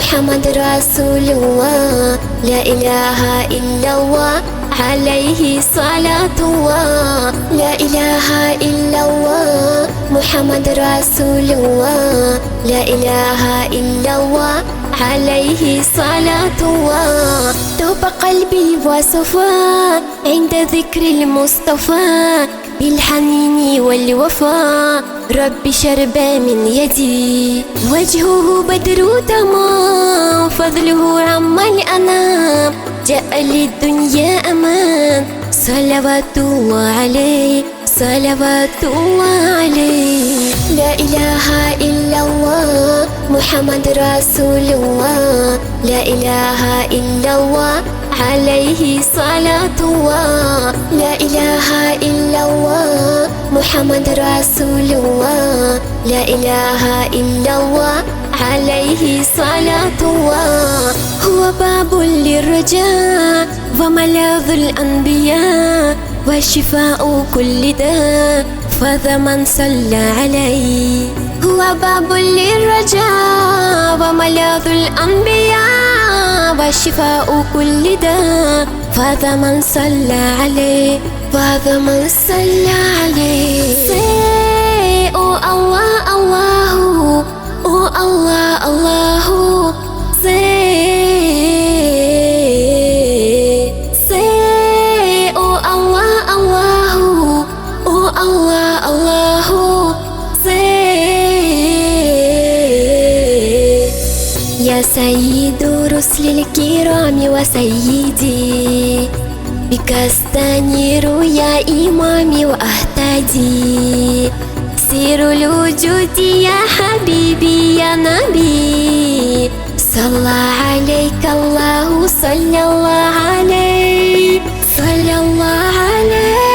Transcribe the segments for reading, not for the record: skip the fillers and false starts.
محمد رسول الله، لا إله إلا الله، عليه صلاة الله. لا إله إلا الله محمد رسول الله، لا إله إلا الله، عليه صلاة الله. توب قلبي وصفاء عند ذكر المصطفى، بالحنين والوفاء ربي شرب من يدي. وجهه بدر تمام، فضله عم الأنام، جاء للدنيا أمان. صلوات الله عليه، صلوات الله عليه. لا إله إلا الله محمد رسول الله، لا إله إلا الله، عليه صلاة الله. لا إله إلا الله محمد رسول الله، لا إله إلا الله، عليه صلاة الله. هو باب للرجاء وملاذ الأنبياء، وشفاء كل داء، فذا من صلى عليه. هو باب للرجاء وملاذ الأنبياء، وشفاء كل داء، فذا من صلى عليه، فذا من صلى عليه. Say oh Allah Allah, oh Allah Allah. Say oh Allah Allah, oh Allah Allah. يا سيد رسل الكرام وسيدي، بك استنير يا إمامي وأهتدي. سير الوجود يا حبيبي يا نبي، صلى عليك الله، صلى الله عليه، صلى الله عليه.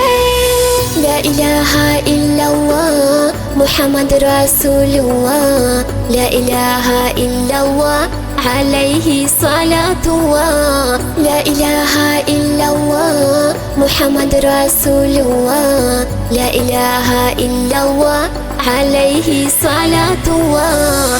لا إله إلا الله محمد رسول الله، لا إله إلا الله، عليه صلاة الله. لا إله إلا الله محمد رسول الله، لا إله إلا الله، عليه صلاة الله.